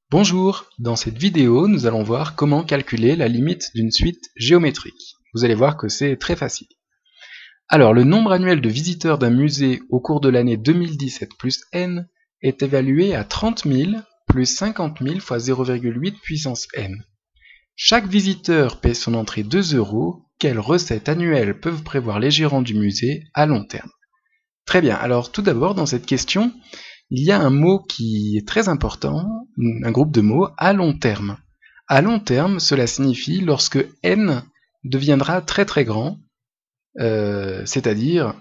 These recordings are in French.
Bonjour, dans cette vidéo, nous allons voir comment calculer la limite d'une suite géométrique. Vous allez voir que c'est très facile. Alors, le nombre annuel de visiteurs d'un musée au cours de l'année 2017 plus n est évalué à 30 000 plus 50 000 fois 0,8 puissance n. Chaque visiteur paie son entrée 2 €. Quelles recettes annuelles peuvent prévoir les gérants du musée à long terme? Très bien, alors tout d'abord, dans cette question, il y a un mot qui est très important, un groupe de mots, à long terme. À long terme, cela signifie lorsque n deviendra très très grand, c'est-à-dire,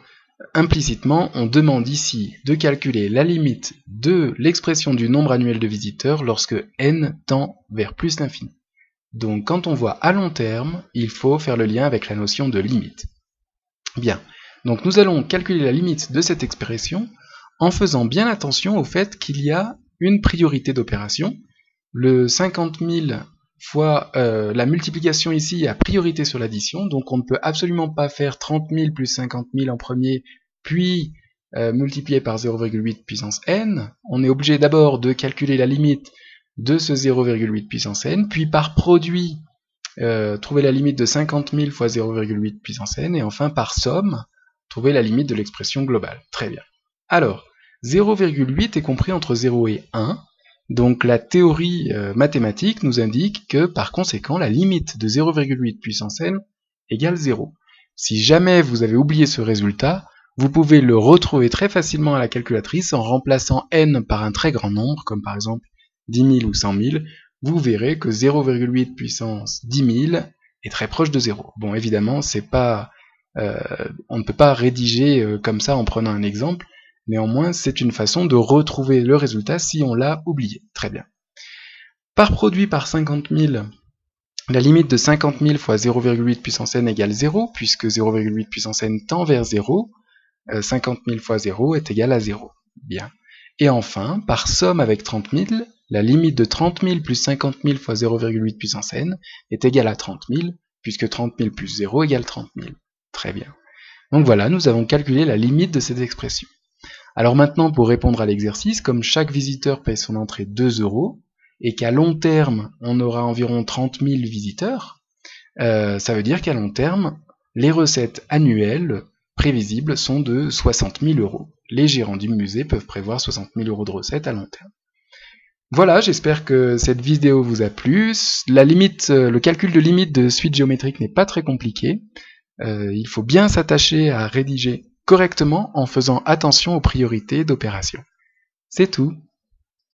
implicitement, on demande ici de calculer la limite de l'expression du nombre annuel de visiteurs lorsque n tend vers plus l'infini. Donc quand on voit à long terme, il faut faire le lien avec la notion de limite. Bien, donc nous allons calculer la limite de cette expression en faisant bien attention au fait qu'il y a une priorité d'opération. Le 50 000 fois la multiplication ici a priorité sur l'addition, donc on ne peut absolument pas faire 30 000 plus 50 000 en premier, puis multiplier par 0,8 puissance n. On est obligé d'abord de calculer la limite de ce 0,8 puissance n, puis par produit, trouver la limite de 50 000 fois 0,8 puissance n, et enfin par somme, trouver la limite de l'expression globale. Très bien. Alors, 0,8 est compris entre 0 et 1, donc la théorie mathématique nous indique que par conséquent la limite de 0,8 puissance n égale 0. Si jamais vous avez oublié ce résultat, vous pouvez le retrouver très facilement à la calculatrice en remplaçant n par un très grand nombre, comme par exemple 10 000 ou 100 000, vous verrez que 0,8 puissance 10 000 est très proche de 0. Bon, évidemment, on ne peut pas rédiger comme ça en prenant un exemple, néanmoins, c'est une façon de retrouver le résultat si on l'a oublié. Très bien. Par produit par 50 000, la limite de 50 000 fois 0,8 puissance n égale 0, puisque 0,8 puissance n tend vers 0, 50 000 fois 0 est égal à 0. Bien. Et enfin, par somme avec 30 000, la limite de 30 000 plus 50 000 fois 0,8 puissance n est égale à 30 000, puisque 30 000 plus 0 égale 30 000. Très bien. Donc voilà, nous avons calculé la limite de cette expression. Alors maintenant, pour répondre à l'exercice, comme chaque visiteur paye son entrée 2 €, et qu'à long terme, on aura environ 30 000 visiteurs, ça veut dire qu'à long terme, les recettes annuelles prévisibles sont de 60 000 €. Les gérants du musée peuvent prévoir 60 000 € de recettes à long terme. Voilà, j'espère que cette vidéo vous a plu. Le calcul de limite de suite géométrique n'est pas très compliqué. Il faut bien s'attacher à rédiger correctement en faisant attention aux priorités d'opération. C'est tout.